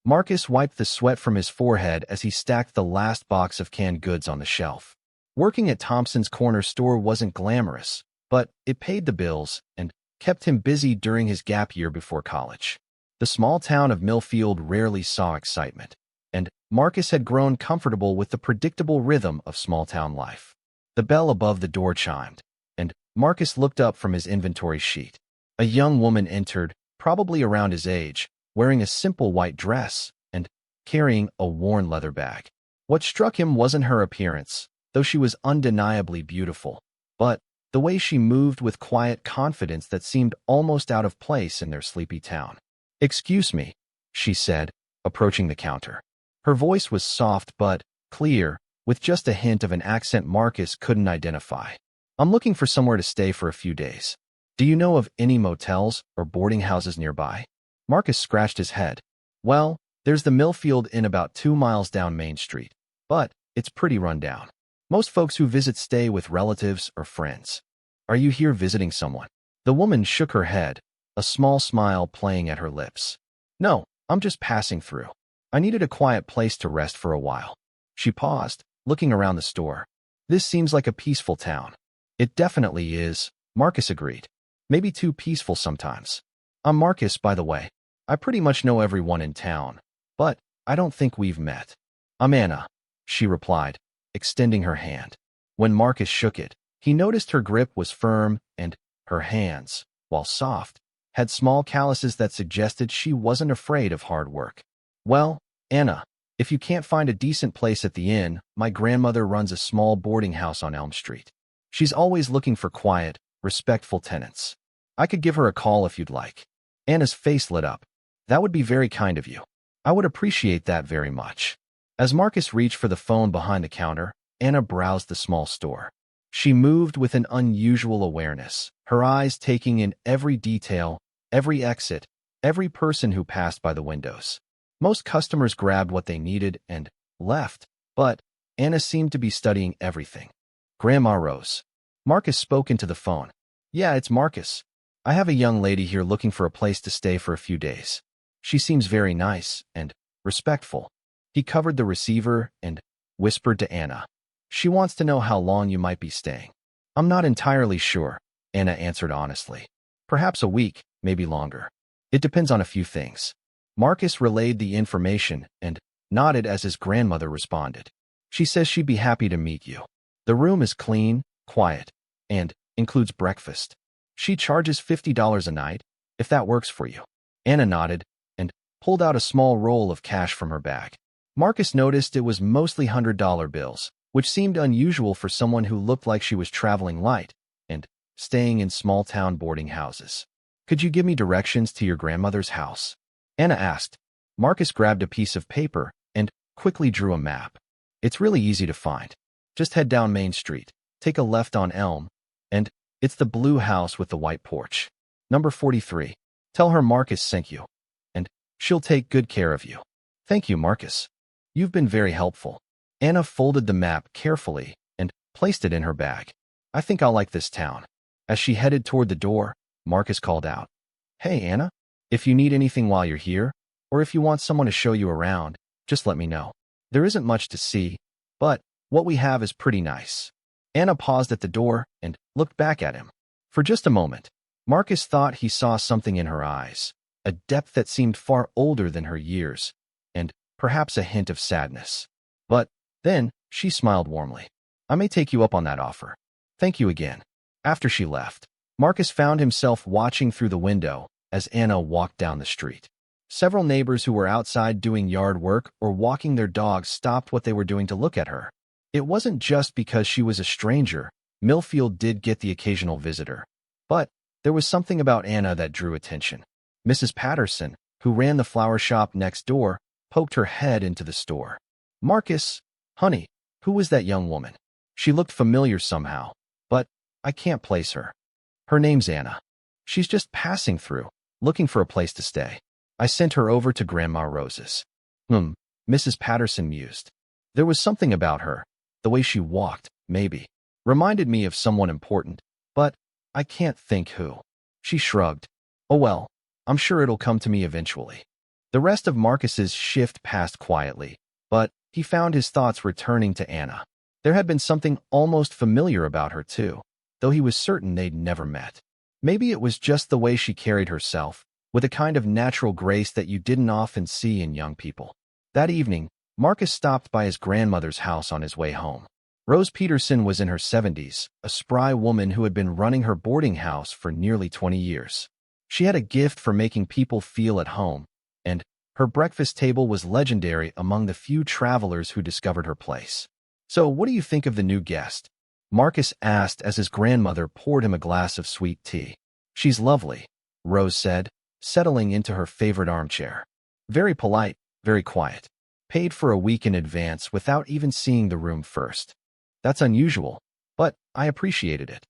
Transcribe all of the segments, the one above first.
Marcus wiped the sweat from his forehead as he stacked the last box of canned goods on the shelf. Working at Thompson's corner store wasn't glamorous, but it paid the bills and kept him busy during his gap year before college. The small town of Millfield rarely saw excitement, and Marcus had grown comfortable with the predictable rhythm of small-town life. The bell above the door chimed, and Marcus looked up from his inventory sheet. A young woman entered, probably around his age, wearing a simple white dress and carrying a worn leather bag. What struck him wasn't her appearance, though she was undeniably beautiful, but the way she moved with quiet confidence that seemed almost out of place in their sleepy town. "Excuse me," she said, approaching the counter. Her voice was soft but clear, with just a hint of an accent Marcus couldn't identify. "I'm looking for somewhere to stay for a few days. Do you know of any motels or boarding houses nearby?" Marcus scratched his head. "Well, there's the Millfield Inn about 2 miles down Main Street, but it's pretty run down. Most folks who visit stay with relatives or friends. Are you here visiting someone?" The woman shook her head, a small smile playing at her lips. "No, I'm just passing through. I needed a quiet place to rest for a while." She paused, looking around the store. "This seems like a peaceful town." "It definitely is," Marcus agreed. "Maybe too peaceful sometimes." "I'm Marcus, by the way. I pretty much know everyone in town, but I don't think we've met." "I'm Anna," she replied, extending her hand. When Marcus shook it, he noticed her grip was firm and her hands, while soft, had small calluses that suggested she wasn't afraid of hard work. "Well, Anna, if you can't find a decent place at the inn, my grandmother runs a small boarding house on Elm Street. She's always looking for quiet, respectful tenants. I could give her a call if you'd like." Anna's face lit up. "That would be very kind of you. I would appreciate that very much." As Marcus reached for the phone behind the counter, Anna browsed the small store. She moved with an unusual awareness, her eyes taking in every detail, every exit, every person who passed by the windows. Most customers grabbed what they needed and left, but Anna seemed to be studying everything. Grandma rose. Marcus spoke into the phone. "Yeah, it's Marcus. I have a young lady here looking for a place to stay for a few days. She seems very nice and respectful." He covered the receiver and whispered to Anna. "She wants to know how long you might be staying." "I'm not entirely sure," Anna answered honestly. "Perhaps a week, maybe longer. It depends on a few things." Marcus relayed the information and nodded as his grandmother responded. "She says she'd be happy to meet you. The room is clean, quiet, and includes breakfast. She charges $50 a night, if that works for you." Anna nodded and pulled out a small roll of cash from her bag. Marcus noticed it was mostly $100 bills, which seemed unusual for someone who looked like she was traveling light and staying in small-town boarding houses. "Could you give me directions to your grandmother's house?" Anna asked. Marcus grabbed a piece of paper and quickly drew a map. "It's really easy to find. Just head down Main Street, take a left on Elm, and it's the blue house with the white porch. Number 43. Tell her Marcus sent you, and she'll take good care of you." "Thank you, Marcus. You've been very helpful." Anna folded the map carefully and placed it in her bag. "I think I'll like this town." As she headed toward the door, Marcus called out, "Hey, Anna, if you need anything while you're here, or if you want someone to show you around, just let me know. There isn't much to see, but what we have is pretty nice." Anna paused at the door and looked back at him. For just a moment, Marcus thought he saw something in her eyes, a depth that seemed far older than her years, and perhaps a hint of sadness. But then she smiled warmly. "I may take you up on that offer. Thank you again." After she left, Marcus found himself watching through the window as Anna walked down the street. Several neighbors who were outside doing yard work or walking their dogs stopped what they were doing to look at her. It wasn't just because she was a stranger. Millfield did get the occasional visitor, but there was something about Anna that drew attention. Mrs. Patterson, who ran the flower shop next door, poked her head into the store. "Marcus, honey, who was that young woman? She looked familiar somehow, but I can't place her." "Her name's Anna. She's just passing through, looking for a place to stay. I sent her over to Grandma Rose's." Mrs. Patterson mused. "There was something about her, the way she walked, maybe. Reminded me of someone important, but I can't think who." She shrugged. "Oh well, I'm sure it'll come to me eventually." The rest of Marcus's shift passed quietly, but he found his thoughts returning to Anna. There had been something almost familiar about her, too, though he was certain they'd never met. Maybe it was just the way she carried herself, with a kind of natural grace that you didn't often see in young people. That evening, Marcus stopped by his grandmother's house on his way home. Rose Peterson was in her 70s, a spry woman who had been running her boarding house for nearly 20 years. She had a gift for making people feel at home, and her breakfast table was legendary among the few travelers who discovered her place. "So, what do you think of the new guest?" Marcus asked as his grandmother poured him a glass of sweet tea. "She's lovely," Rose said, settling into her favorite armchair. "Very polite, very quiet. Paid for a week in advance without even seeing the room first. That's unusual, but I appreciated it."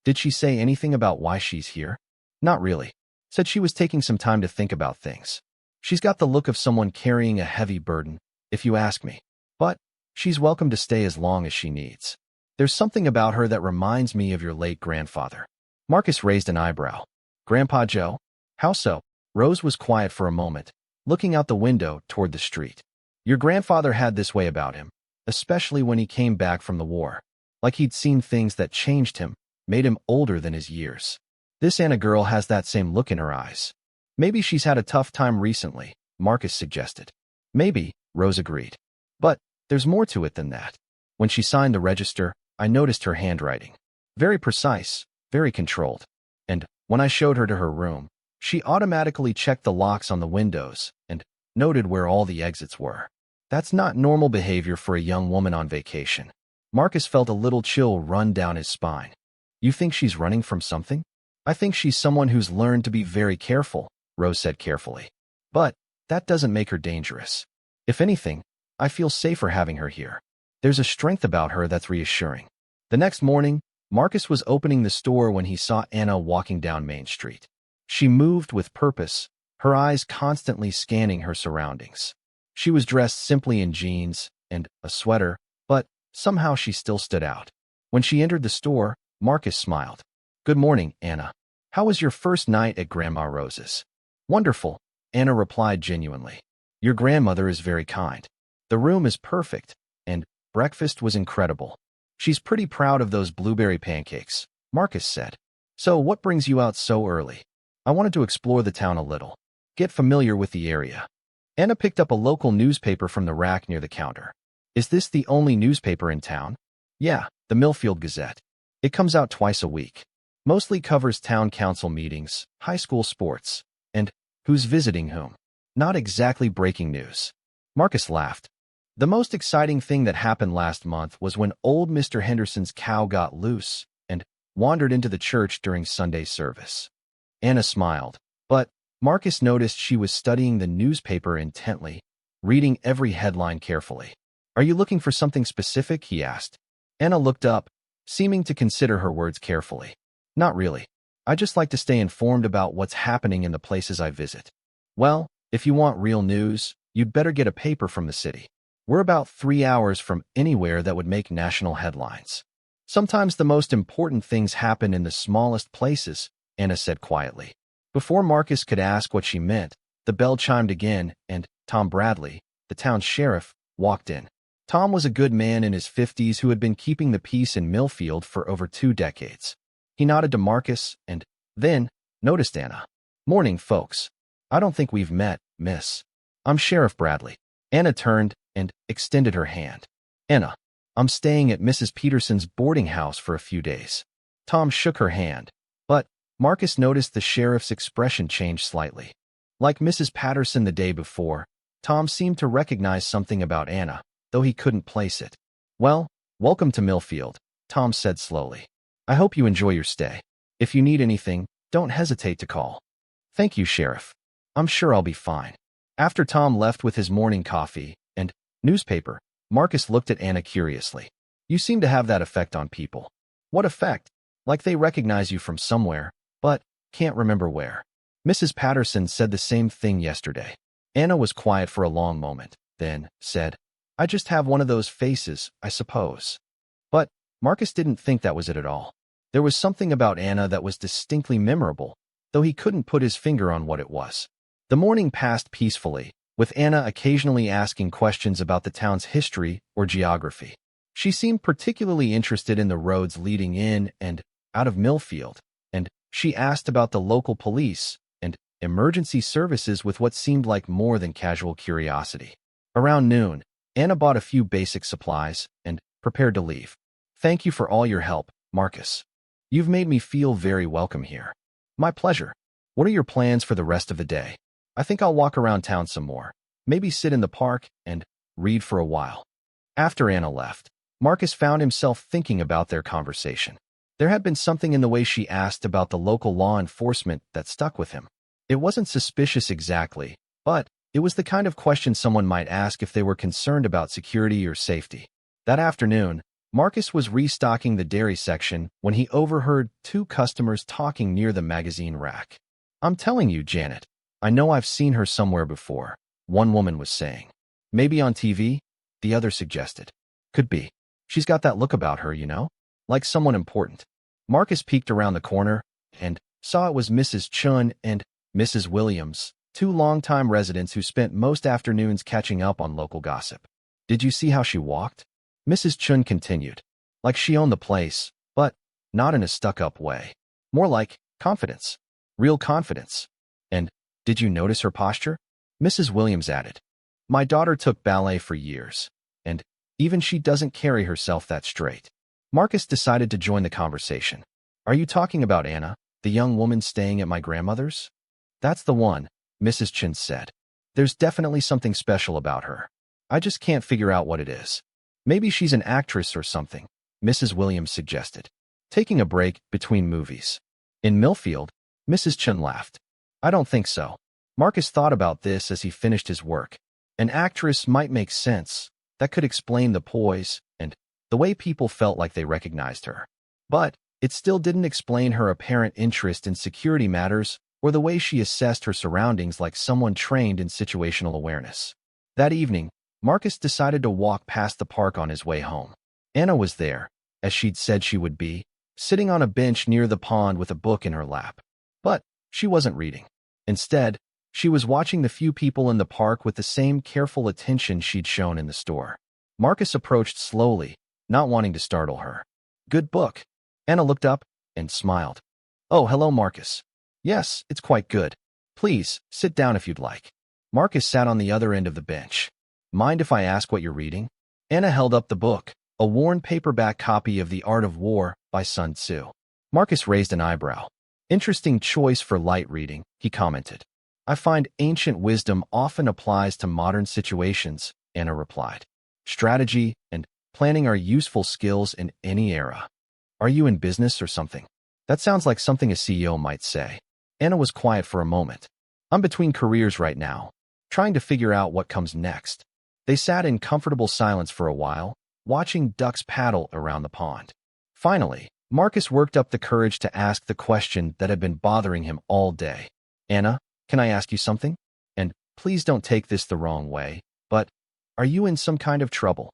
"Did she say anything about why she's here?" "Not really. Said she was taking some time to think about things. She's got the look of someone carrying a heavy burden, if you ask me. But she's welcome to stay as long as she needs. There's something about her that reminds me of your late grandfather." Marcus raised an eyebrow. "Grandpa Joe? How so?" Rose was quiet for a moment, looking out the window toward the street. "Your grandfather had this way about him, especially when he came back from the war. Like he'd seen things that changed him, made him older than his years. This Anna girl has that same look in her eyes." "Maybe she's had a tough time recently," Marcus suggested. "Maybe," Rose agreed. "But there's more to it than that. When she signed the register, I noticed her handwriting. Very precise, very controlled. And when I showed her to her room, she automatically checked the locks on the windows and noted where all the exits were. That's not normal behavior for a young woman on vacation." Marcus felt a little chill run down his spine. "You think she's running from something?" "I think she's someone who's learned to be very careful," Rose said carefully. "But that doesn't make her dangerous. If anything, I feel safer having her here. There's a strength about her that's reassuring." The next morning, Marcus was opening the store when he saw Anna walking down Main Street. She moved with purpose, her eyes constantly scanning her surroundings. She was dressed simply in jeans and a sweater, but somehow she still stood out. When she entered the store, Marcus smiled. "Good morning, Anna. How was your first night at Grandma Rose's?" "Wonderful," Anna replied genuinely. "Your grandmother is very kind. The room is perfect, and breakfast was incredible. She's pretty proud of those blueberry pancakes," Marcus said. "So what brings you out so early?" "I wanted to explore the town a little, get familiar with the area." Anna picked up a local newspaper from the rack near the counter. "Is this the only newspaper in town?" "Yeah, the Millfield Gazette. It comes out twice a week. Mostly covers town council meetings, high school sports, and who's visiting whom. Not exactly breaking news." Marcus laughed. "The most exciting thing that happened last month was when old Mr. Henderson's cow got loose and wandered into the church during Sunday service." Anna smiled, but Marcus noticed she was studying the newspaper intently, reading every headline carefully. "Are you looking for something specific?" he asked. Anna looked up, seeming to consider her words carefully. "Not really. I just like to stay informed about what's happening in the places I visit." "Well, if you want real news, you'd better get a paper from the city. We're about 3 hours from anywhere that would make national headlines. Sometimes the most important things happen in the smallest places," Anna said quietly. Before Marcus could ask what she meant, the bell chimed again, and Tom Bradley, the town sheriff, walked in. Tom was a good man in his 50s who had been keeping the peace in Millfield for over 2 decades. He nodded to Marcus and then noticed Anna. "Morning, folks. I don't think we've met, miss. I'm Sheriff Bradley." Anna turned and extended her hand. "Anna, I'm staying at Mrs. Peterson's boarding house for a few days." Tom shook her hand, but Marcus noticed the sheriff's expression change slightly. Like Mrs. Patterson the day before, Tom seemed to recognize something about Anna, though he couldn't place it. "Well, welcome to Millfield," Tom said slowly. "I hope you enjoy your stay. If you need anything, don't hesitate to call." "Thank you, Sheriff. I'm sure I'll be fine." After Tom left with his morning coffee and newspaper, Marcus looked at Anna curiously. "You seem to have that effect on people." "What effect?" "Like they recognize you from somewhere, but can't remember where." "Mrs. Patterson said the same thing yesterday." Anna was quiet for a long moment, then said, "I just have one of those faces, I suppose." But Marcus didn't think that was it at all. There was something about Anna that was distinctly memorable, though he couldn't put his finger on what it was. The morning passed peacefully, with Anna occasionally asking questions about the town's history or geography. She seemed particularly interested in the roads leading in and out of Millfield, and she asked about the local police and emergency services with what seemed like more than casual curiosity. Around noon, Anna bought a few basic supplies and prepared to leave. "Thank you for all your help, Marcus. You've made me feel very welcome here." "My pleasure. What are your plans for the rest of the day?" "I think I'll walk around town some more, maybe sit in the park and read for a while." After Anna left, Marcus found himself thinking about their conversation. There had been something in the way she asked about the local law enforcement that stuck with him. It wasn't suspicious exactly, but it was the kind of question someone might ask if they were concerned about security or safety. That afternoon, Marcus was restocking the dairy section when he overheard two customers talking near the magazine rack. "I'm telling you, Janet, I know I've seen her somewhere before," one woman was saying. "Maybe on TV?" the other suggested. "Could be. She's got that look about her, like someone important." Marcus peeked around the corner and saw it was Mrs. Chun and Mrs. Williams, two longtime residents who spent most afternoons catching up on local gossip. "Did you see how she walked?" Mrs. Chun continued. "Like she owned the place, but not in a stuck-up way. More like confidence. Real confidence. And did you notice her posture?" Mrs. Williams added. "My daughter took ballet for years, and even she doesn't carry herself that straight." Marcus decided to join the conversation. "Are you talking about Anna, the young woman staying at my grandmother's?" "That's the one," Mrs. Chin said. "There's definitely something special about her. I just can't figure out what it is. Maybe she's an actress or something," Mrs. Williams suggested. "Taking a break between movies." "In Millfield?" Mrs. Chun laughed. "I don't think so." Marcus thought about this as he finished his work. An actress might make sense. That could explain the poise and the way people felt like they recognized her. But it still didn't explain her apparent interest in security matters or the way she assessed her surroundings like someone trained in situational awareness. That evening, Marcus decided to walk past the park on his way home. Anna was there, as she'd said she would be, sitting on a bench near the pond with a book in her lap. But she wasn't reading. Instead, she was watching the few people in the park with the same careful attention she'd shown in the store. Marcus approached slowly, not wanting to startle her. "Good book." Anna looked up and smiled. "Oh, hello, Marcus." "Yes, it's quite good. Please, sit down if you'd like." Marcus sat on the other end of the bench. "Mind if I ask what you're reading?" Anna held up the book, a worn paperback copy of The Art of War by Sun Tzu. Marcus raised an eyebrow. "Interesting choice for light reading," he commented. "I find ancient wisdom often applies to modern situations," Anna replied. "Strategy and planning are useful skills in any era." "Are you in business or something?" "That sounds like something a CEO might say." Anna was quiet for a moment. "I'm between careers right now, trying to figure out what comes next." They sat in comfortable silence for a while, watching ducks paddle around the pond. Finally, Marcus worked up the courage to ask the question that had been bothering him all day. "Anna, can I ask you something? And please don't take this the wrong way, but are you in some kind of trouble?"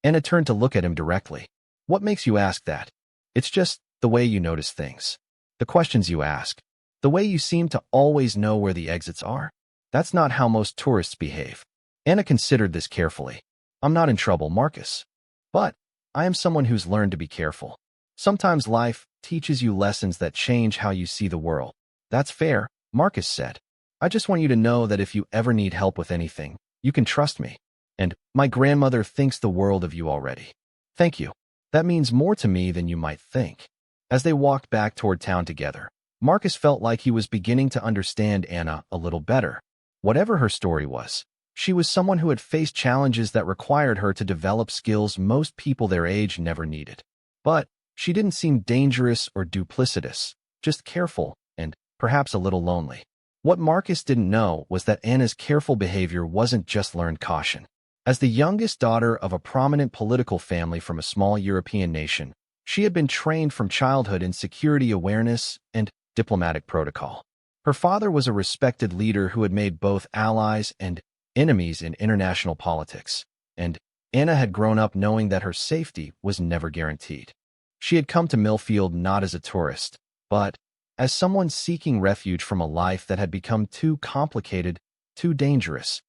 Anna turned to look at him directly. "What makes you ask that?" "It's just the way you notice things. The questions you ask. The way you seem to always know where the exits are. That's not how most tourists behave." Anna considered this carefully. "I'm not in trouble, Marcus. But I am someone who's learned to be careful. Sometimes life teaches you lessons that change how you see the world." "That's fair," Marcus said. "I just want you to know that if you ever need help with anything, you can trust me. And my grandmother thinks the world of you already." "Thank you. That means more to me than you might think." As they walked back toward town together, Marcus felt like he was beginning to understand Anna a little better. Whatever her story was, she was someone who had faced challenges that required her to develop skills most people their age never needed. But she didn't seem dangerous or duplicitous, just careful and perhaps a little lonely. What Marcus didn't know was that Anna's careful behavior wasn't just learned caution. As the youngest daughter of a prominent political family from a small European nation, she had been trained from childhood in security awareness and diplomatic protocol. Her father was a respected leader who had made both allies and enemies in international politics, and Anna had grown up knowing that her safety was never guaranteed. She had come to Millfield not as a tourist, but as someone seeking refuge from a life that had become too complicated, too dangerous,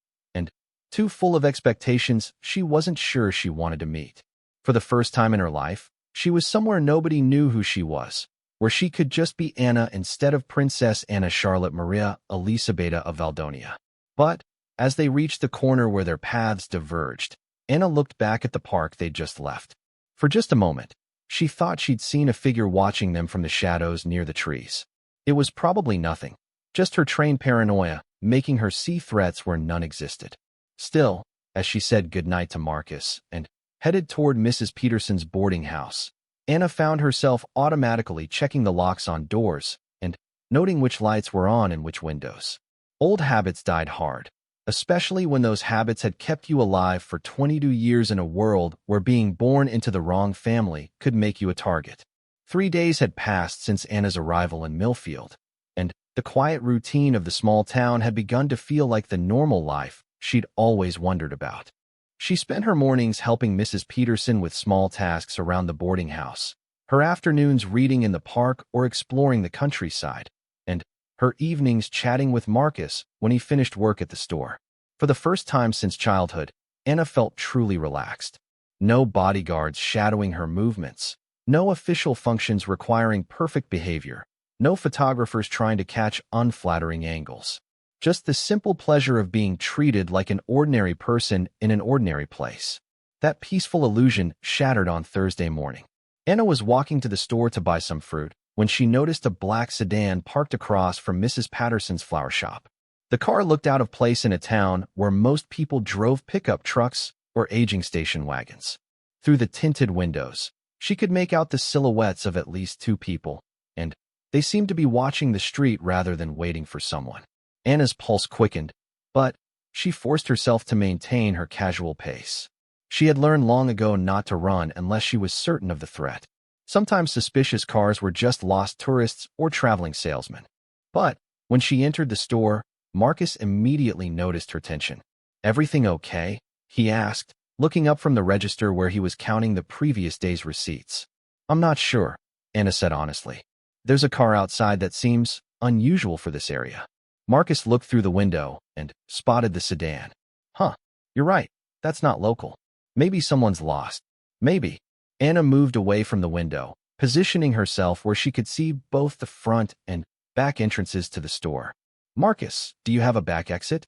too full of expectations she wasn't sure she wanted to meet. For the first time in her life, she was somewhere nobody knew who she was, where she could just be Anna instead of Princess Anna Charlotte Maria Elisabetta of Valdonia. But, as they reached the corner where their paths diverged, Anna looked back at the park they'd just left. For just a moment, she thought she'd seen a figure watching them from the shadows near the trees. It was probably nothing, just her trained paranoia, making her see threats where none existed. Still, as she said goodnight to Marcus and headed toward Mrs. Peterson's boarding house, Anna found herself automatically checking the locks on doors and noting which lights were on and which windows. Old habits died hard, especially when those habits had kept you alive for 22 years in a world where being born into the wrong family could make you a target. 3 days had passed since Anna's arrival in Millfield, and the quiet routine of the small town had begun to feel like the normal life she'd always wondered about. She spent her mornings helping Mrs. Peterson with small tasks around the boarding house, her afternoons reading in the park or exploring the countryside, and her evenings chatting with Marcus when he finished work at the store. For the first time since childhood, Anna felt truly relaxed. No bodyguards shadowing her movements, no official functions requiring perfect behavior, no photographers trying to catch unflattering angles. Just the simple pleasure of being treated like an ordinary person in an ordinary place. That peaceful illusion shattered on Thursday morning. Anna was walking to the store to buy some fruit when she noticed a black sedan parked across from Mrs. Patterson's flower shop. The car looked out of place in a town where most people drove pickup trucks or aging station wagons. Through the tinted windows, she could make out the silhouettes of at least 2 people, and they seemed to be watching the street rather than waiting for someone. Anna's pulse quickened, but she forced herself to maintain her casual pace. She had learned long ago not to run unless she was certain of the threat. Sometimes suspicious cars were just lost tourists or traveling salesmen. But when she entered the store, Marcus immediately noticed her tension. "Everything okay?" he asked, looking up from the register where he was counting the previous day's receipts. "I'm not sure," Anna said honestly. "There's a car outside that seems unusual for this area." Marcus looked through the window and spotted the sedan. "Huh, you're right, that's not local. Maybe someone's lost. Maybe." Anna moved away from the window, positioning herself where she could see both the front and back entrances to the store. "Marcus, do you have a back exit?"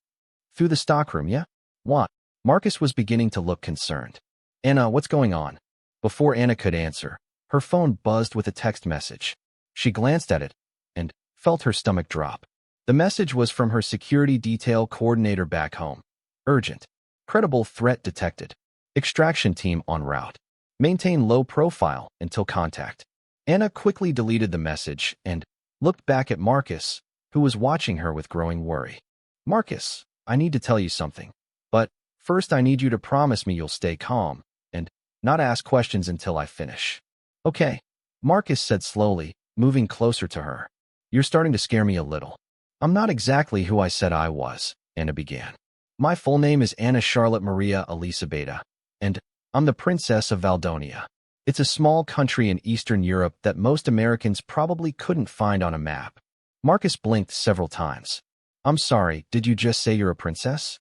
"Through the stockroom, yeah?" "What?" Marcus was beginning to look concerned. "Anna, what's going on?" Before Anna could answer, her phone buzzed with a text message. She glanced at it and felt her stomach drop. The message was from her security detail coordinator back home. "Urgent. Credible threat detected. Extraction team en route. Maintain low profile until contact." Anna quickly deleted the message and looked back at Marcus, who was watching her with growing worry. "Marcus, I need to tell you something. But first I need you to promise me you'll stay calm and not ask questions until I finish." "Okay," Marcus said slowly, moving closer to her. "You're starting to scare me a little." "I'm not exactly who I said I was," Anna began. "My full name is Anna Charlotte Maria Elisabetta, and I'm the Princess of Valdonia. It's a small country in Eastern Europe that most Americans probably couldn't find on a map." Marcus blinked several times. "I'm sorry, did you just say you're a princess?"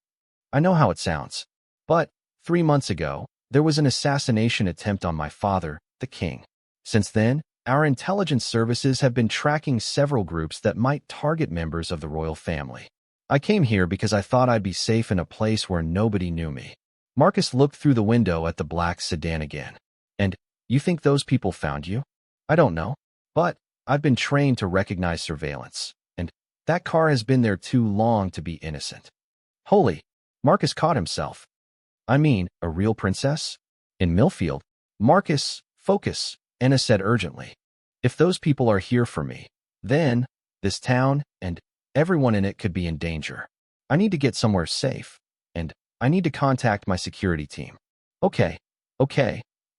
"I know how it sounds. But 3 months ago, there was an assassination attempt on my father, the king. Since then, our intelligence services have been tracking several groups that might target members of the royal family. I came here because I thought I'd be safe in a place where nobody knew me." Marcus looked through the window at the black sedan again. "And you think those people found you?" "I don't know. But I've been trained to recognize surveillance, and that car has been there too long to be innocent." Holy! Marcus caught himself. "I mean, a real princess? In Millfield?" "Marcus, focus," Anna said urgently. "If those people are here for me, then this town and everyone in it could be in danger. I need to get somewhere safe, and I need to contact my security team." Okay,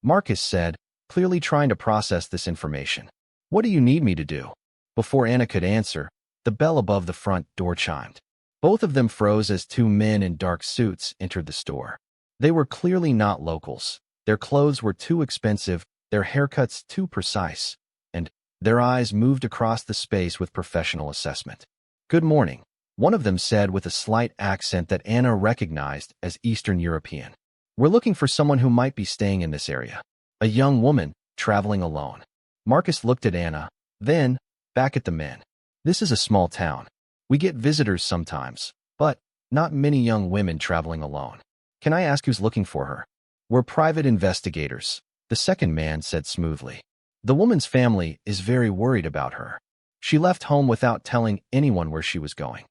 Marcus said, clearly trying to process this information. "What do you need me to do?" Before Anna could answer, the bell above the front door chimed. Both of them froze as 2 men in dark suits entered the store. They were clearly not locals. Their clothes were too expensive, their haircuts too precise, and their eyes moved across the space with professional assessment. "Good morning," One of them said with a slight accent that Anna recognized as Eastern European. We're looking for someone who might be staying in this area. A young woman, traveling alone. Marcus looked at Anna, then back at the men. This is a small town. We get visitors sometimes, but not many young women traveling alone. Can I ask who's looking for her? We're private investigators, the second man said smoothly. The woman's family is very worried about her. She left home without telling anyone where she was going.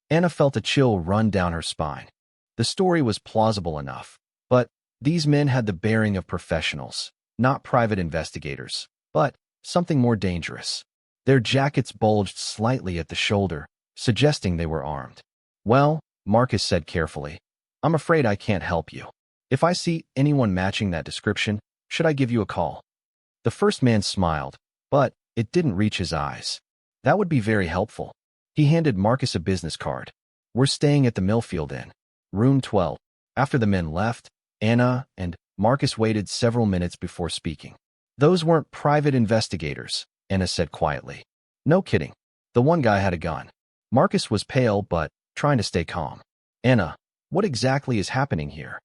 Anna felt a chill run down her spine. The story was plausible enough, but these men had the bearing of professionals, not private investigators, but something more dangerous. Their jackets bulged slightly at the shoulder, suggesting they were armed. Well, Marcus said carefully, I'm afraid I can't help you. If I see anyone matching that description, should I give you a call? The first man smiled, but it didn't reach his eyes. That would be very helpful. He handed Marcus a business card. We're staying at the Millfield Inn, room 12. After the men left, Anna and Marcus waited several minutes before speaking. Those weren't private investigators, Anna said quietly. No kidding. The one guy had a gun. Marcus was pale but trying to stay calm. Anna, what exactly is happening here?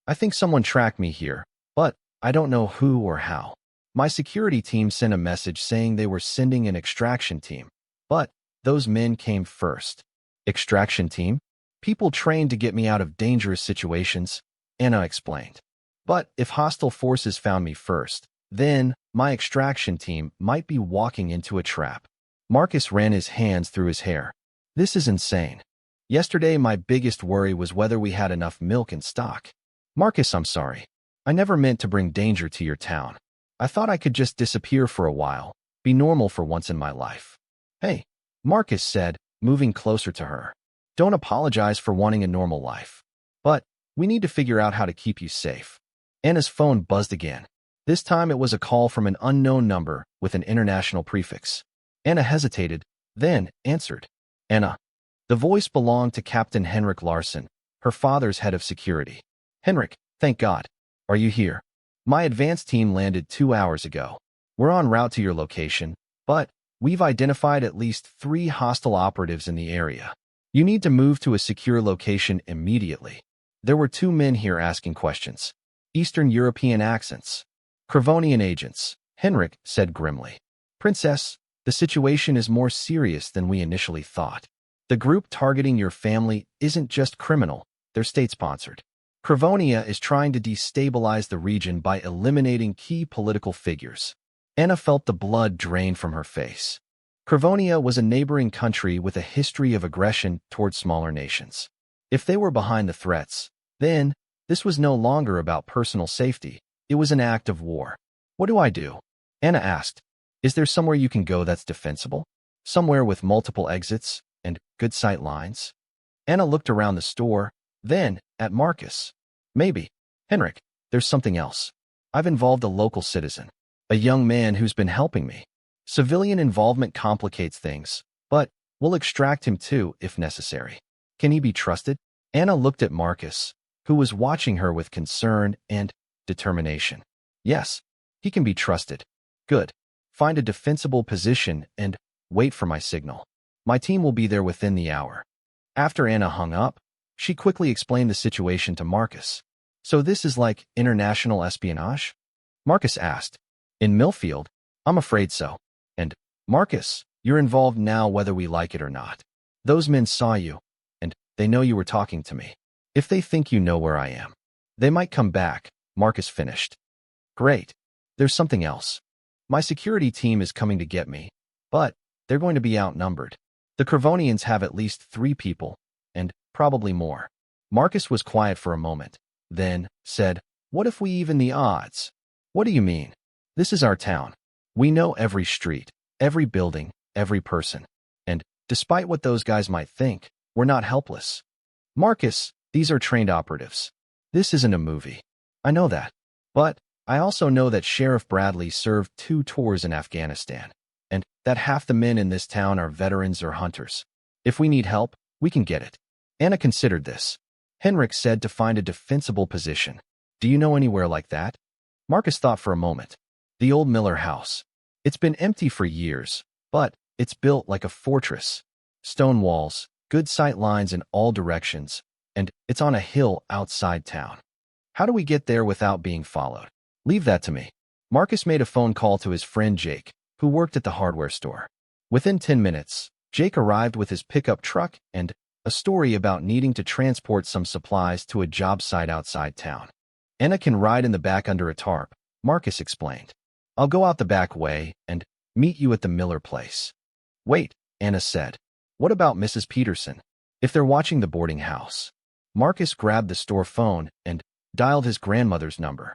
I think someone tracked me here, but I don't know who or how. My security team sent a message saying they were sending an extraction team, but those men came first. Extraction team? People trained to get me out of dangerous situations, Anna explained. But if hostile forces found me first, then my extraction team might be walking into a trap. Marcus ran his hands through his hair. This is insane. Yesterday, my biggest worry was whether we had enough milk in stock. Marcus, I'm sorry. I never meant to bring danger to your town. I thought I could just disappear for a while, be normal for once in my life. Hey, Marcus said, moving closer to her. Don't apologize for wanting a normal life. But we need to figure out how to keep you safe. Anna's phone buzzed again. This time it was a call from an unknown number with an international prefix. Anna hesitated, then answered. Anna. The voice belonged to Captain Henrik Larsson, her father's head of security. Henrik, thank God. Are you here? My advance team landed 2 hours ago. We're en route to your location, but we've identified at least 3 hostile operatives in the area. You need to move to a secure location immediately. There were 2 men here asking questions. Eastern European accents. Crevonian agents, Henrik said grimly. Princess, the situation is more serious than we initially thought. The group targeting your family isn't just criminal, they're state-sponsored. Crevonia is trying to destabilize the region by eliminating key political figures. Anna felt the blood drain from her face. Crevonia was a neighboring country with a history of aggression toward smaller nations. If they were behind the threats, then this was no longer about personal safety. It was an act of war. What do I do? Anna asked. Is there somewhere you can go that's defensible? Somewhere with multiple exits and good sight lines? Anna looked around the store, then at Marcus. Maybe. Henrik, there's something else. I've involved a local citizen, a young man who's been helping me. Civilian involvement complicates things, but we'll extract him too if necessary. Can he be trusted? Anna looked at Marcus, who was watching her with concern and determination. Yes, he can be trusted. Good. Find a defensible position and wait for my signal. My team will be there within the hour. After Anna hung up, she quickly explained the situation to Marcus. So this is like international espionage? Marcus asked. In Millfield? I'm afraid so. And, Marcus, you're involved now whether we like it or not. Those men saw you, and they know you were talking to me. If they think you know where I am, they might come back, Marcus finished. Great. There's something else. My security team is coming to get me, but they're going to be outnumbered. The Crevonians have at least 3 people, and probably more. Marcus was quiet for a moment, then said, What if we even the odds? What do you mean? This is our town. We know every street, every building, every person. And despite what those guys might think, we're not helpless. Marcus, these are trained operatives. This isn't a movie. I know that. But I also know that Sheriff Bradley served 2 tours in Afghanistan, and that half the men in this town are veterans or hunters. If we need help, we can get it. Anna considered this. Henrik said to find a defensible position. Do you know anywhere like that? Marcus thought for a moment. The old Miller house. It's been empty for years, but it's built like a fortress. Stone walls, good sight lines in all directions, and it's on a hill outside town. How do we get there without being followed? Leave that to me. Marcus made a phone call to his friend Jake, who worked at the hardware store. Within 10 minutes, Jake arrived with his pickup truck and a story about needing to transport some supplies to a job site outside town. Anna can ride in the back under a tarp, Marcus explained. I'll go out the back way and meet you at the Miller place. Wait, Anna said. What about Mrs. Peterson? If they're watching the boarding house. Marcus grabbed the store phone and dialed his grandmother's number.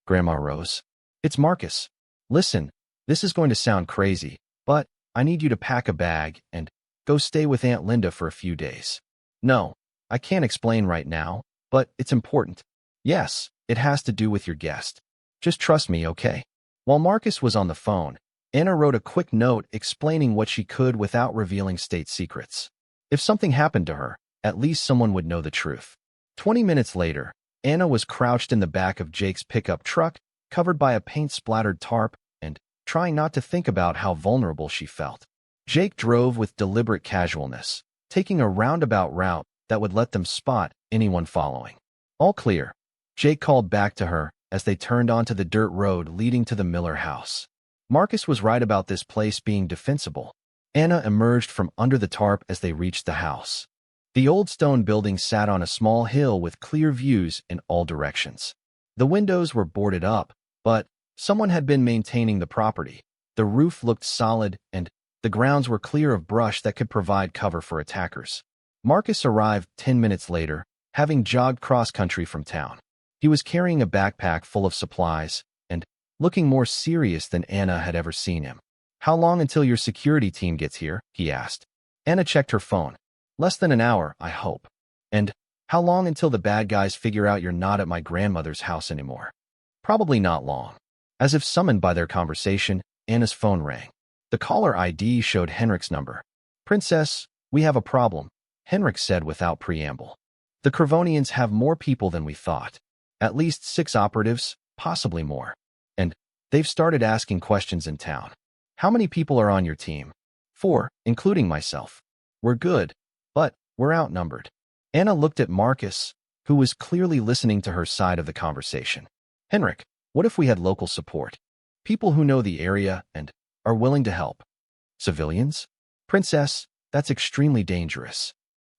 Grandma Rose. It's Marcus. Listen, this is going to sound crazy, but I need you to pack a bag and go stay with Aunt Linda for a few days. No, I can't explain right now, but it's important. Yes, it has to do with your guest. Just trust me, okay? While Marcus was on the phone, Anna wrote a quick note explaining what she could without revealing state secrets. If something happened to her, at least someone would know the truth. 20 minutes later, Anna was crouched in the back of Jake's pickup truck, covered by a paint-splattered tarp, and trying not to think about how vulnerable she felt. Jake drove with deliberate casualness, taking a roundabout route that would let them spot anyone following. All clear. Jake called back to her as they turned onto the dirt road leading to the Miller house. Marcus was right about this place being defensible. Anna emerged from under the tarp as they reached the house. The old stone building sat on a small hill with clear views in all directions. The windows were boarded up, but someone had been maintaining the property. The roof looked solid, and the grounds were clear of brush that could provide cover for attackers. Marcus arrived 10 minutes later, having jogged cross-country from town. He was carrying a backpack full of supplies and looking more serious than Anna had ever seen him. How long until your security team gets here? He asked. Anna checked her phone. Less than an hour, I hope. And how long until the bad guys figure out you're not at my grandmother's house anymore? Probably not long. As if summoned by their conversation, Anna's phone rang. The caller ID showed Henrik's number. Princess, we have a problem, Henrik said without preamble. The Crevonians have more people than we thought. At least 6 operatives, possibly more. And they've started asking questions in town. How many people are on your team? 4, including myself. We're good, but we're outnumbered. Anna looked at Marcus, who was clearly listening to her side of the conversation. Henrik, what if we had local support? People who know the area and are willing to help. Civilians? Princess, that's extremely dangerous.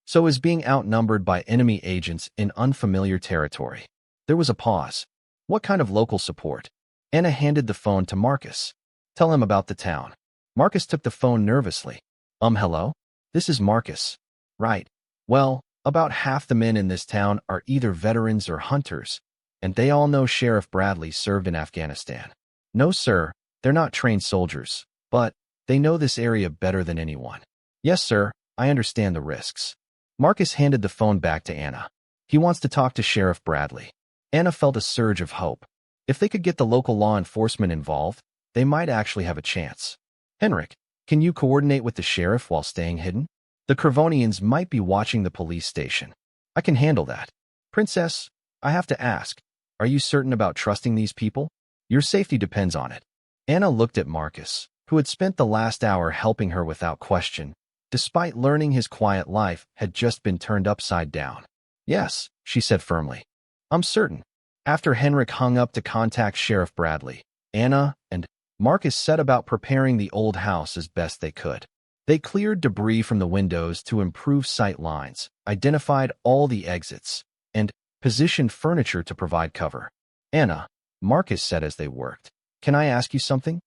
So is being outnumbered by enemy agents in unfamiliar territory. There was a pause. What kind of local support? Anna handed the phone to Marcus. Tell him about the town. Marcus took the phone nervously. Hello? This is Marcus. Right. Well, about half the men in this town are either veterans or hunters, and they all know Sheriff Bradley served in Afghanistan. No, sir, they're not trained soldiers, but they know this area better than anyone. Yes, sir, I understand the risks. Marcus handed the phone back to Anna. He wants to talk to Sheriff Bradley. Anna felt a surge of hope. If they could get the local law enforcement involved, they might actually have a chance. Henrik, can you coordinate with the sheriff while staying hidden? The Crevonians might be watching the police station. I can handle that. Princess, I have to ask, are you certain about trusting these people? Your safety depends on it. Anna looked at Marcus, who had spent the last hour helping her without question, despite learning his quiet life had just been turned upside down. Yes, she said firmly. I'm certain. After Henrik hung up to contact Sheriff Bradley, Anna and Marcus set about preparing the old house as best they could. They cleared debris from the windows to improve sight lines, identified all the exits, and positioned furniture to provide cover. Anna, Marcus said as they worked, can I ask you something?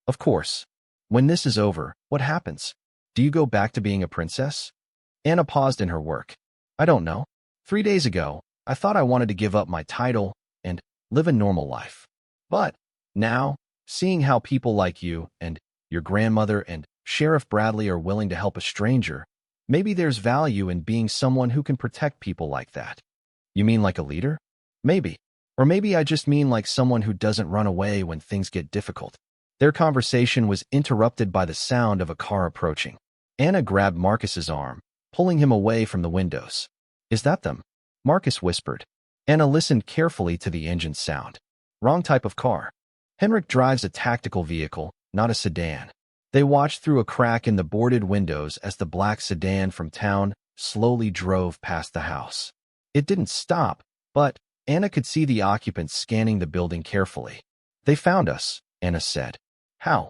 Of course. When this is over, what happens? Do you go back to being a princess? Anna paused in her work. I don't know. 3 days ago, I thought I wanted to give up my title and live a normal life. But now, seeing how people like you and your grandmother and Sheriff Bradley are willing to help a stranger, maybe there's value in being someone who can protect people like that. You mean like a leader? Maybe. Or maybe I just mean like someone who doesn't run away when things get difficult. Their conversation was interrupted by the sound of a car approaching. Anna grabbed Marcus's arm, pulling him away from the windows. Is that them? Marcus whispered. Anna listened carefully to the engine sound. Wrong type of car. Henrik drives a tactical vehicle, not a sedan. They watched through a crack in the boarded windows as the black sedan from town slowly drove past the house. It didn't stop, but Anna could see the occupants scanning the building carefully. "They found us," Anna said. "How?"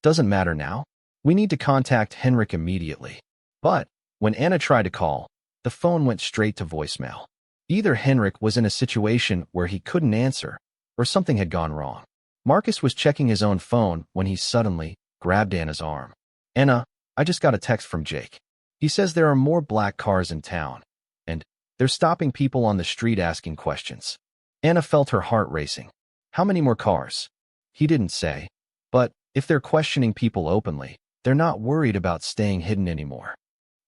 "Doesn't matter now. We need to contact Henrik immediately." But when Anna tried to call, the phone went straight to voicemail. Either Henrik was in a situation where he couldn't answer, or something had gone wrong. Marcus was checking his own phone when he suddenly grabbed Anna's arm. "Anna, I just got a text from Jake. He says there are more black cars in town, and they're stopping people on the street asking questions." Anna felt her heart racing. "How many more cars?" He didn't say, but if they're questioning people openly, they're not worried about staying hidden anymore,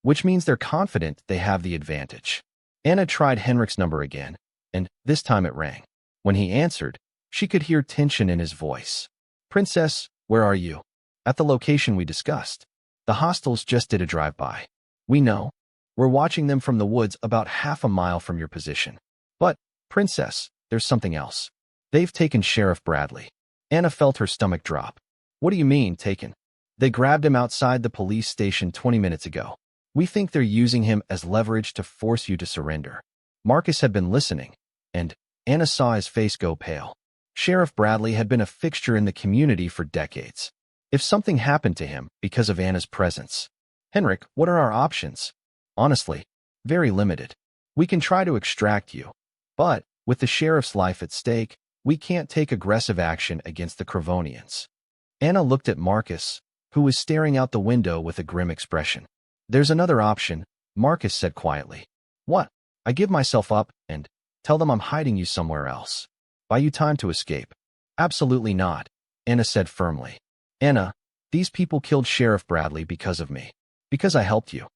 which means they're confident they have the advantage. Anna tried Henrik's number again, and this time it rang. When he answered, she could hear tension in his voice. "Princess, where are you?" "At the location we discussed. The hostiles just did a drive-by." "We know. We're watching them from the woods about half a mile from your position." "But, Princess, there's something else. They've taken Sheriff Bradley." Anna felt her stomach drop. "What do you mean, taken?" "They grabbed him outside the police station 20 minutes ago. We think they're using him as leverage to force you to surrender." Marcus had been listening, and Anna saw his face go pale. Sheriff Bradley had been a fixture in the community for decades. If something happened to him because of Anna's presence— "Henrik, what are our options?" "Honestly, very limited. We can try to extract you, but with the sheriff's life at stake, we can't take aggressive action against the Cravonians." Anna looked at Marcus, who was staring out the window with a grim expression. "There's another option," Marcus said quietly. "What?" "I give myself up and tell them I'm hiding you somewhere else. Buy you time to escape." "Absolutely not," Anna said firmly. "Anna, these people killed Sheriff Bradley because of me. Because I helped you."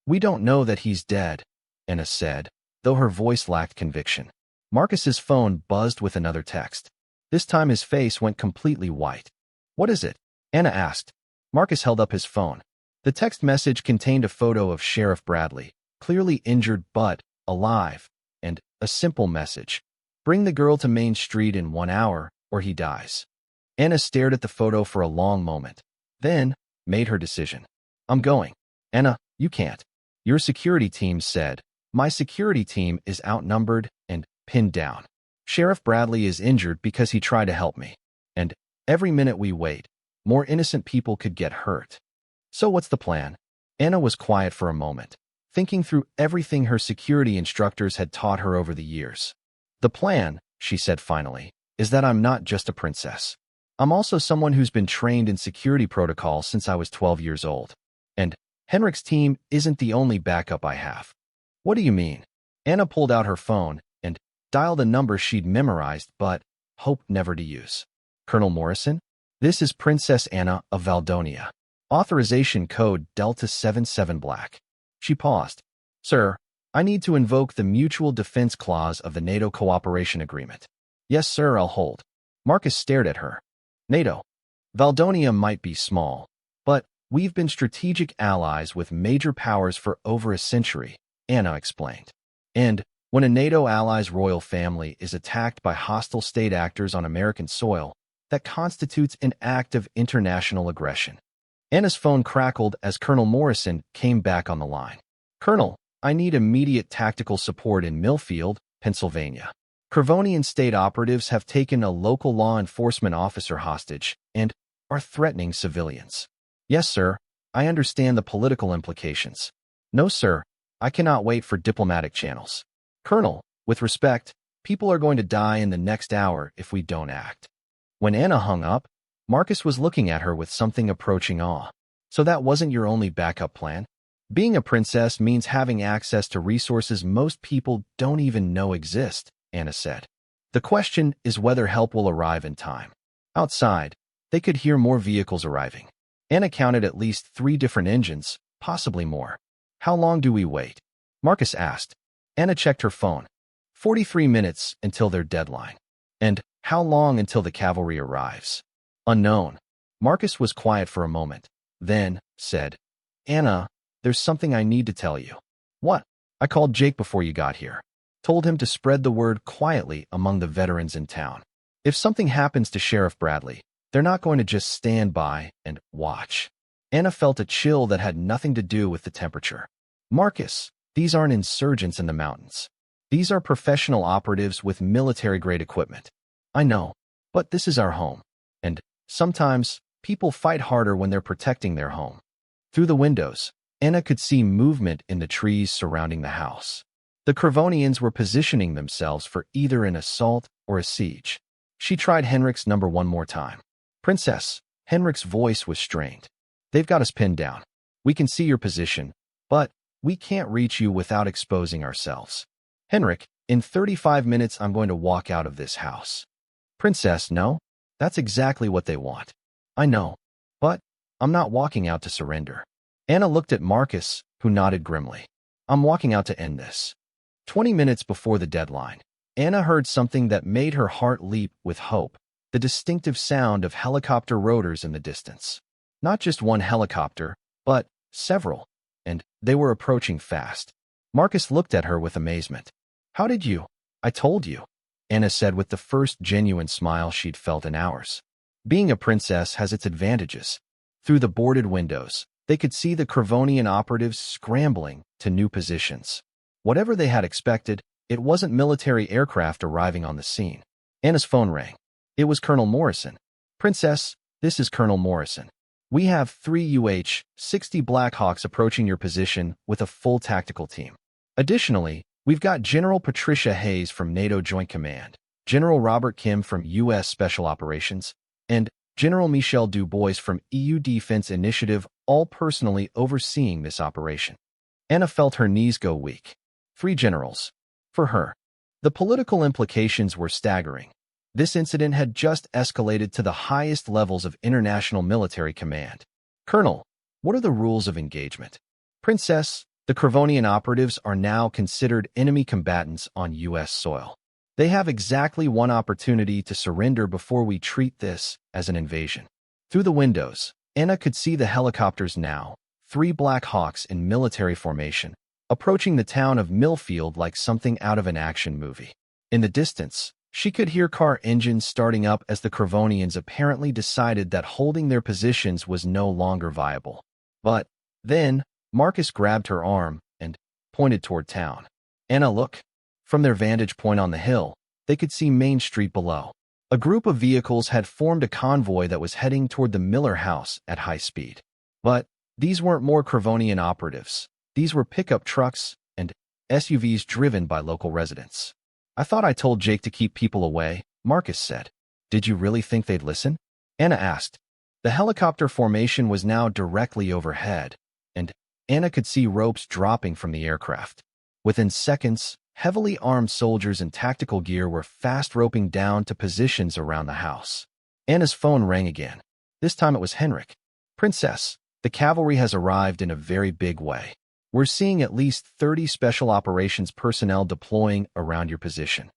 "We don't know that he's dead," Anna said, though her voice lacked conviction. Marcus's phone buzzed with another text. This time his face went completely white. "What is it?" Anna asked. Marcus held up his phone. The text message contained a photo of Sheriff Bradley, clearly injured but alive, and a simple message: "Bring the girl to Main Street in 1 hour, or he dies." Anna stared at the photo for a long moment, then made her decision. "I'm going." "Anna, you can't." "Your security team said." "My security team is outnumbered and pinned down. Sheriff Bradley is injured because he tried to help me. And every minute we wait, more innocent people could get hurt. So what's the plan?" Anna was quiet for a moment, thinking through everything her security instructors had taught her over the years. "The plan," she said finally, "is that I'm not just a princess. I'm also someone who's been trained in security protocol since I was 12 years old. And Henrik's team isn't the only backup I have." "What do you mean?" Anna pulled out her phone and dialed a number she'd memorized but hoped never to use. "Colonel Morrison? This is Princess Anna of Valdonia. Authorization code Delta 77 Black." She paused. "Sir, I need to invoke the Mutual Defense Clause of the NATO Cooperation Agreement." "Yes, sir, I'll hold." Marcus stared at her. "NATO. Valdonia might be small, but we've been strategic allies with major powers for over a century," Anna explained. "And when a NATO ally's royal family is attacked by hostile state actors on American soil, that constitutes an act of international aggression." Anna's phone crackled as Colonel Morrison came back on the line. "Colonel, I need immediate tactical support in Millfield, Pennsylvania. Cravonian state operatives have taken a local law enforcement officer hostage and are threatening civilians." "Yes, sir. I understand the political implications." "No, sir. I cannot wait for diplomatic channels." "Colonel, with respect, people are going to die in the next hour if we don't act." When Anna hung up, Marcus was looking at her with something approaching awe. "So that wasn't your only backup plan?" "Being a princess means having access to resources most people don't even know exist," Anna said. "The question is whether help will arrive in time." Outside, they could hear more vehicles arriving. Anna counted at least 3 different engines, possibly more. "How long do we wait?" Marcus asked. Anna checked her phone. 43 minutes until their deadline. "And how long until the cavalry arrives?" "Unknown." Marcus was quiet for a moment, then said, "Anna, there's something I need to tell you." "What?" "I called Jake before you got here. Told him to spread the word quietly among the veterans in town. If something happens to Sheriff Bradley, they're not going to just stand by and watch." Anna felt a chill that had nothing to do with the temperature. "Marcus, These aren't insurgents in the mountains. These are professional operatives with military-grade equipment. I know, but this is our home. And sometimes, people fight harder when they're protecting their home. Through the windows, Anna could see movement in the trees surrounding the house. The Crevonians were positioning themselves for either an assault or a siege. She tried Henrik's number one more time. Princess, Henrik's voice was strained. They've got us pinned down. We can see your position, but we can't reach you without exposing ourselves. Henrik, in 35 minutes I'm going to walk out of this house. Princess, no. That's exactly what they want. I know, but I'm not walking out to surrender. Anna looked at Marcus, who nodded grimly. I'm walking out to end this. 20 minutes before the deadline, Anna heard something that made her heart leap with hope, the distinctive sound of helicopter rotors in the distance. Not just one helicopter, but several, and they were approaching fast. Marcus looked at her with amazement. How did you? I told you, Anna said with the first genuine smile she'd felt in hours. Being a princess has its advantages. Through the boarded windows, they could see the Crevonian operatives scrambling to new positions. Whatever they had expected, it wasn't military aircraft arriving on the scene. Anna's phone rang. It was Colonel Morrison. Princess, this is Colonel Morrison. We have 3 UH-60 Blackhawks approaching your position with a full tactical team. Additionally, we've got General Patricia Hayes from NATO Joint Command, General Robert Kim from U.S. Special Operations, and General Michel Dubois from EU Defense Initiative, all personally overseeing this operation. Anna felt her knees go weak. 3 generals. For her. The political implications were staggering. This incident had just escalated to the highest levels of international military command. Colonel, what are the rules of engagement? Princess, the Crevonian operatives are now considered enemy combatants on U.S. soil. They have exactly one opportunity to surrender before we treat this as an invasion. Through the windows, Anna could see the helicopters now, 3 Black Hawks in military formation, approaching the town of Millfield like something out of an action movie. In the distance, she could hear car engines starting up as the Crevonians apparently decided that holding their positions was no longer viable. But then, Marcus grabbed her arm and pointed toward town. Anna, look. From their vantage point on the hill, they could see Main Street below. A group of vehicles had formed a convoy that was heading toward the Miller house at high speed. But these weren't more Crevonian operatives. These were pickup trucks and SUVs driven by local residents. I thought I told Jake to keep people away, Marcus said. Did you really think they'd listen? Anna asked. The helicopter formation was now directly overhead, and Anna could see ropes dropping from the aircraft. Within seconds, heavily armed soldiers in tactical gear were fast roping down to positions around the house. Anna's phone rang again. This time it was Henrik. Princess, the cavalry has arrived in a very big way. We're seeing at least 30 special operations personnel deploying around your position.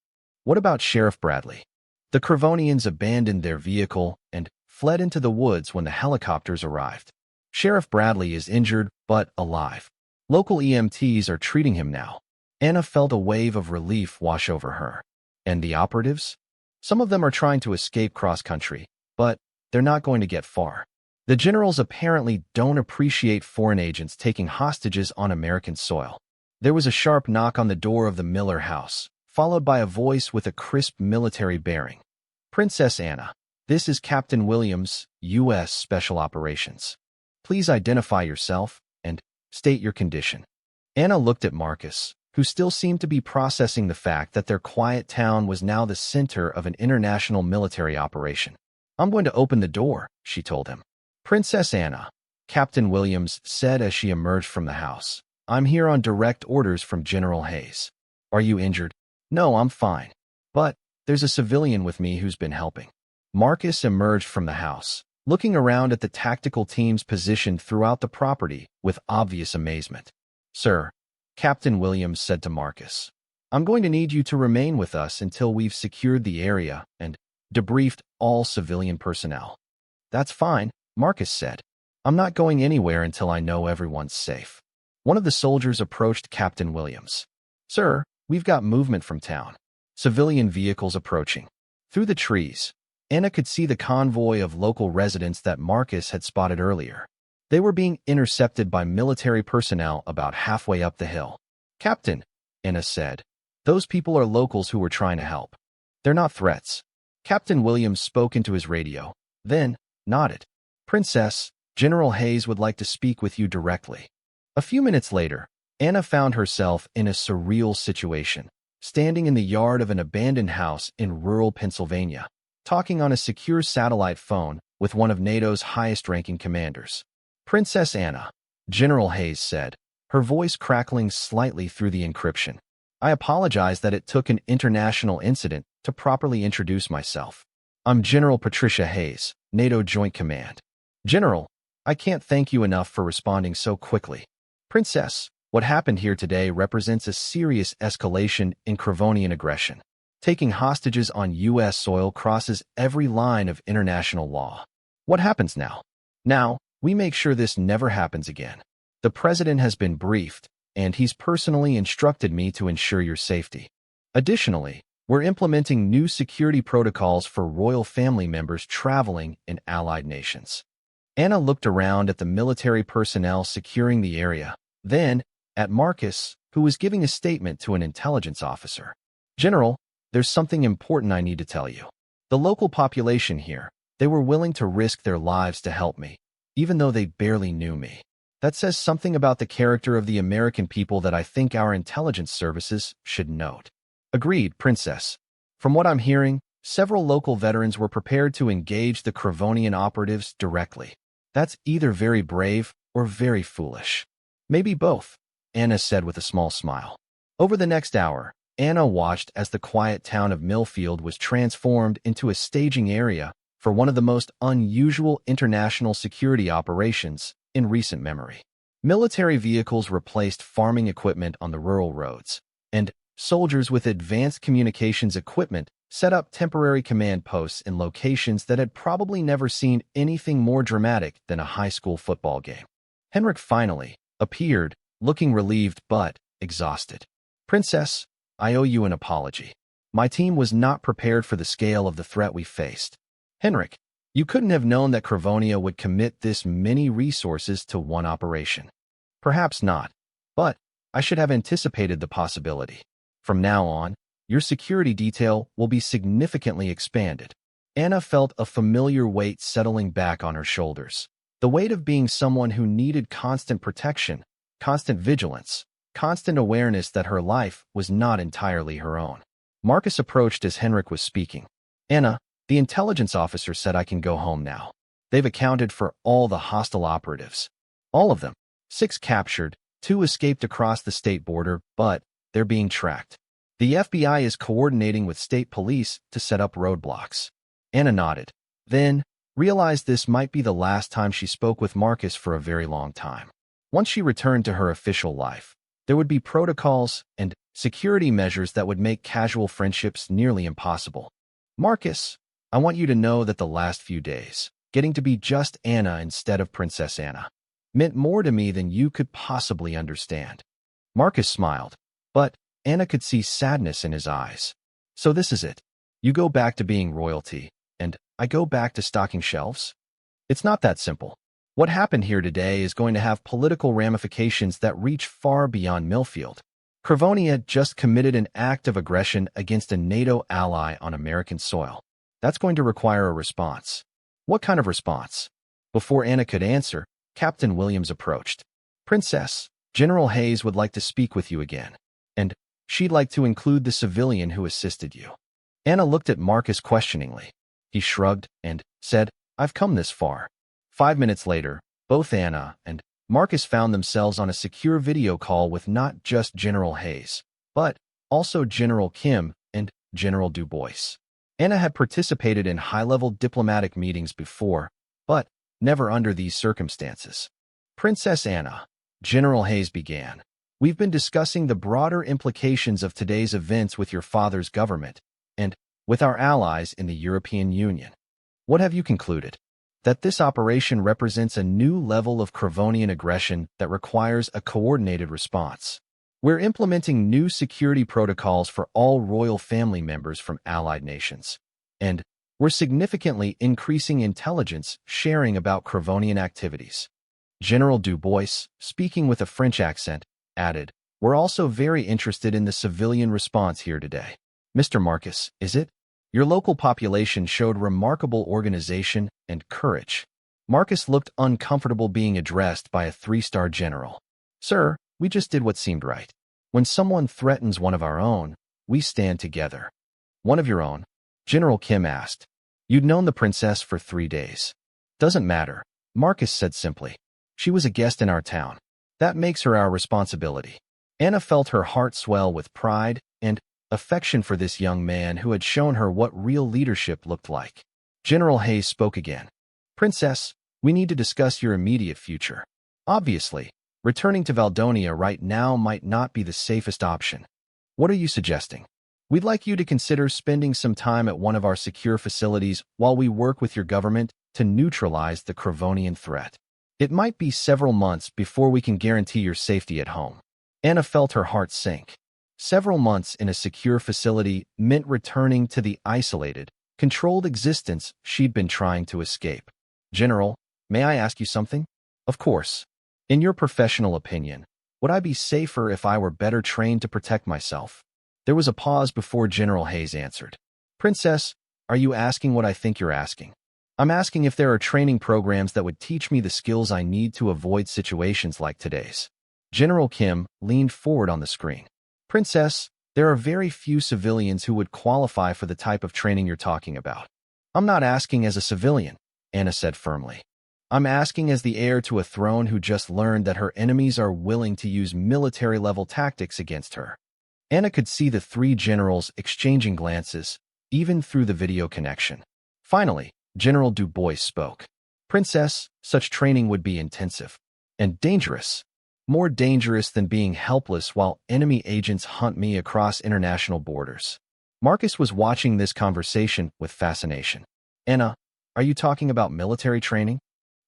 What about Sheriff Bradley? The Crevonians abandoned their vehicle and fled into the woods when the helicopters arrived. Sheriff Bradley is injured but alive. Local EMTs are treating him now. Anna felt a wave of relief wash over her. And the operatives? Some of them are trying to escape cross-country, but they're not going to get far. The generals apparently don't appreciate foreign agents taking hostages on American soil. There was a sharp knock on the door of the Miller house, followed by a voice with a crisp military bearing. Princess Anna, this is Captain Williams, U.S. Special Operations. Please identify yourself and state your condition. Anna looked at Marcus, who still seemed to be processing the fact that their quiet town was now the center of an international military operation. I'm going to open the door, she told him. Princess Anna, Captain Williams said as she emerged from the house. I'm here on direct orders from General Hayes. Are you injured? No, I'm fine. But there's a civilian with me who's been helping. Marcus emerged from the house, looking around at the tactical teams positioned throughout the property with obvious amazement. Sir, Captain Williams said to Marcus, I'm going to need you to remain with us until we've secured the area and debriefed all civilian personnel. That's fine, Marcus said. I'm not going anywhere until I know everyone's safe. One of the soldiers approached Captain Williams. Sir, we've got movement from town. Civilian vehicles approaching. Through the trees, Anna could see the convoy of local residents that Marcus had spotted earlier. They were being intercepted by military personnel about halfway up the hill. Captain, Anna said. Those people are locals who were trying to help. They're not threats. Captain Williams spoke into his radio, then nodded. Princess, General Hayes would like to speak with you directly. A few minutes later, Anna found herself in a surreal situation, standing in the yard of an abandoned house in rural Pennsylvania, talking on a secure satellite phone with one of NATO's highest-ranking commanders. Princess Anna, General Hayes said, her voice crackling slightly through the encryption. I apologize that it took an international incident to properly introduce myself. I'm General Patricia Hayes, NATO Joint Command. General, I can't thank you enough for responding so quickly. Princess, what happened here today represents a serious escalation in Crevonian aggression. Taking hostages on U.S. soil crosses every line of international law. What happens now? Now, we make sure this never happens again. The President has been briefed, and he's personally instructed me to ensure your safety. Additionally, we're implementing new security protocols for royal family members traveling in allied nations. Anna looked around at the military personnel securing the area, then at Marcus, who was giving a statement to an intelligence officer. General, there's something important I need to tell you. The local population here, they were willing to risk their lives to help me, even though they barely knew me. That says something about the character of the American people that I think our intelligence services should note. Agreed, Princess. From what I'm hearing, several local veterans were prepared to engage the Crevonian operatives directly. That's either very brave or very foolish. Maybe both, Anna said with a small smile. Over the next hour, Anna watched as the quiet town of Millfield was transformed into a staging area for one of the most unusual international security operations in recent memory. Military vehicles replaced farming equipment on the rural roads, and soldiers with advanced communications equipment set up temporary command posts in locations that had probably never seen anything more dramatic than a high school football game. Henrik finally appeared, looking relieved but exhausted. Princess, I owe you an apology. My team was not prepared for the scale of the threat we faced. Henrik, you couldn't have known that Crevonia would commit this many resources to one operation. Perhaps not, but I should have anticipated the possibility. From now on, your security detail will be significantly expanded. Anna felt a familiar weight settling back on her shoulders. The weight of being someone who needed constant protection, constant vigilance, constant awareness that her life was not entirely her own. Marcus approached as Henrik was speaking. Anna, the intelligence officer said I can go home now. They've accounted for all the hostile operatives. All of them. 6 captured, 2 escaped across the state border, but they're being tracked. The FBI is coordinating with state police to set up roadblocks. Anna nodded, then realized this might be the last time she spoke with Marcus for a very long time. Once she returned to her official life, there would be protocols and security measures that would make casual friendships nearly impossible. Marcus, I want you to know that the last few days, getting to be just Anna instead of Princess Anna, meant more to me than you could possibly understand. Marcus smiled, but Anna could see sadness in his eyes. So this is it. You go back to being royalty, and I go back to stocking shelves? It's not that simple. What happened here today is going to have political ramifications that reach far beyond Millfield. Crevonia just committed an act of aggression against a NATO ally on American soil. That's going to require a response. What kind of response? Before Anna could answer, Captain Williams approached. Princess, General Hayes would like to speak with you again, and she'd like to include the civilian who assisted you. Anna looked at Marcus questioningly. He shrugged and said, I've come this far. 5 minutes later, both Anna and Marcus found themselves on a secure video call with not just General Hayes, but also General Kim and General Du Bois. Anna had participated in high-level diplomatic meetings before, but never under these circumstances. Princess Anna, General Hayes began. We've been discussing the broader implications of today's events with your father's government and with our allies in the European Union. What have you concluded? That this operation represents a new level of Crevonian aggression that requires a coordinated response. We're implementing new security protocols for all royal family members from allied nations, and we're significantly increasing intelligence sharing about Crevonian activities. General Du Bois, speaking with a French accent, added, We're also very interested in the civilian response here today. Mr. Marcus, is it? Your local population showed remarkable organization and courage. Marcus looked uncomfortable being addressed by a three-star general. Sir, we just did what seemed right. When someone threatens one of our own, we stand together. One of your own? General Kim asked. You'd known the princess for 3 days. Doesn't matter, Marcus said simply. She was a guest in our town. That makes her our responsibility. Anna felt her heart swell with pride and affection for this young man who had shown her what real leadership looked like. General Hayes spoke again. Princess, we need to discuss your immediate future. Obviously, returning to Valdonia right now might not be the safest option. What are you suggesting? We'd like you to consider spending some time at one of our secure facilities while we work with your government to neutralize the Cravonian threat. It might be several months before we can guarantee your safety at home. Anna felt her heart sink. Several months in a secure facility meant returning to the isolated, controlled existence she'd been trying to escape. General, may I ask you something? Of course. In your professional opinion, would I be safer if I were better trained to protect myself? There was a pause before General Hayes answered. Princess, are you asking what I think you're asking? I'm asking if there are training programs that would teach me the skills I need to avoid situations like today's. General Kim leaned forward on the screen. Princess, there are very few civilians who would qualify for the type of training you're talking about. I'm not asking as a civilian, Anna said firmly. I'm asking as the heir to a throne who just learned that her enemies are willing to use military-level tactics against her. Anna could see the three generals exchanging glances, even through the video connection. Finally, General Du Bois spoke. Princess, such training would be intensive and dangerous. More dangerous than being helpless while enemy agents hunt me across international borders. Marcus was watching this conversation with fascination. Anna, are you talking about military training?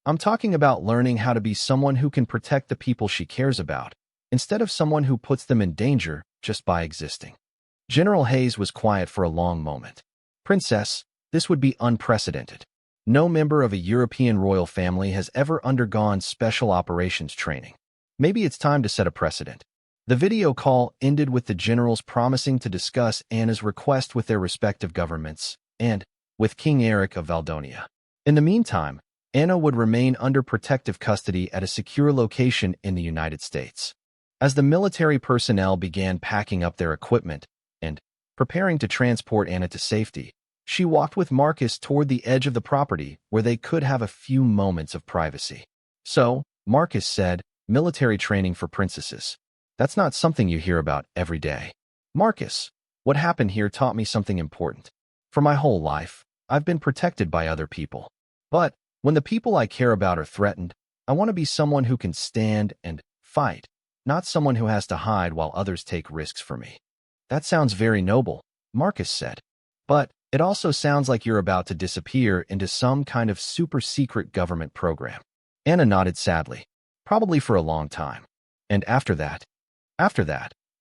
I'm talking about learning how to be someone who can protect the people she cares about, instead of someone who puts them in danger just by existing. General Hayes was quiet for a long moment. Princess, this would be unprecedented. No member of a European royal family has ever undergone special operations training. Maybe it's time to set a precedent. The video call ended with the generals promising to discuss Anna's request with their respective governments and with King Eric of Valdonia. In the meantime, Anna would remain under protective custody at a secure location in the United States. As the military personnel began packing up their equipment and preparing to transport Anna to safety, she walked with Marcus toward the edge of the property where they could have a few moments of privacy. So, Marcus said, military training for princesses. That's not something you hear about every day. Marcus, what happened here taught me something important. For my whole life, I've been protected by other people. But when the people I care about are threatened, I want to be someone who can stand and fight, not someone who has to hide while others take risks for me. That sounds very noble, Marcus said. But it also sounds like you're about to disappear into some kind of super-secret government program. Anna nodded sadly. Probably for a long time. And after that,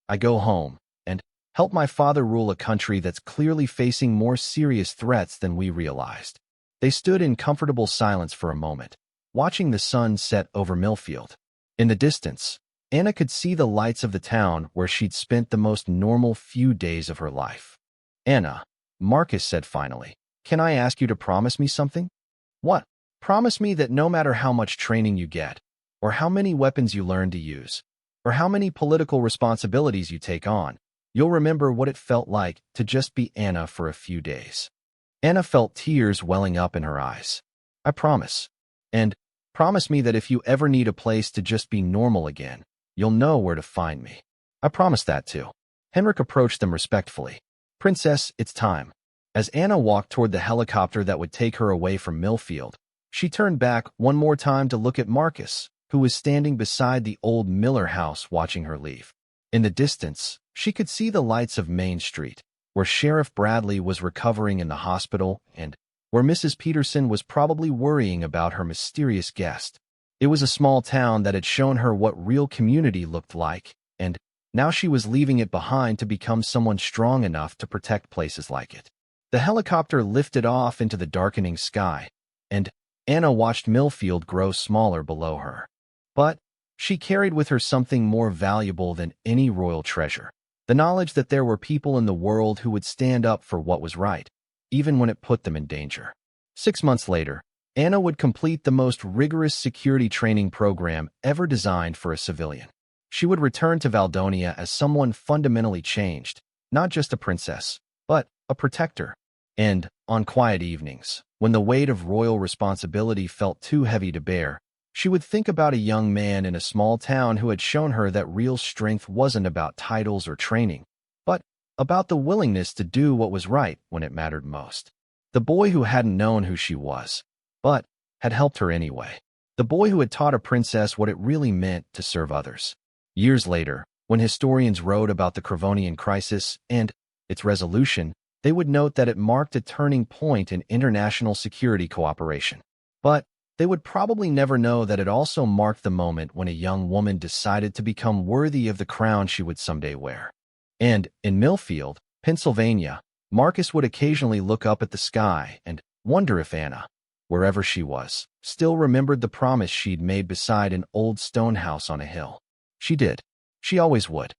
I go home and help my father rule a country that's clearly facing more serious threats than we realized. They stood in comfortable silence for a moment, watching the sun set over Millfield. In the distance, Anna could see the lights of the town where she'd spent the most normal few days of her life. Anna, Marcus said finally, can I ask you to promise me something? What? Promise me that no matter how much training you get, or how many weapons you learn to use, or how many political responsibilities you take on, you'll remember what it felt like to just be Anna for a few days. Anna felt tears welling up in her eyes. I promise. And promise me that if you ever need a place to just be normal again, you'll know where to find me. I promise that too. Henrik approached them respectfully. Princess, it's time. As Anna walked toward the helicopter that would take her away from Millfield, she turned back one more time to look at Marcus, who was standing beside the old Miller house watching her leave. In the distance, she could see the lights of Main Street, where Sheriff Bradley was recovering in the hospital and where Mrs. Peterson was probably worrying about her mysterious guest. It was a small town that had shown her what real community looked like, and now she was leaving it behind to become someone strong enough to protect places like it. The helicopter lifted off into the darkening sky, and Anna watched Millfield grow smaller below her. But She carried with her something more valuable than any royal treasure, the knowledge that there were people in the world who would stand up for what was right, even when it put them in danger. 6 months later, Anna would complete the most rigorous security training program ever designed for a civilian. She would return to Valdonia as someone fundamentally changed, not just a princess, but a protector. And, on quiet evenings, when the weight of royal responsibility felt too heavy to bear, she would think about a young man in a small town who had shown her that real strength wasn't about titles or training, but about the willingness to do what was right when it mattered most. The boy who hadn't known who she was, but had helped her anyway. The boy who had taught a princess what it really meant to serve others. Years later, when historians wrote about the Crevonian crisis and its resolution, they would note that it marked a turning point in international security cooperation. But they would probably never know that it also marked the moment when a young woman decided to become worthy of the crown she would someday wear. And in Millfield, Pennsylvania, Marcus would occasionally look up at the sky and wonder if Anna, wherever she was, still remembered the promise she'd made beside an old stone house on a hill. She did. She always would.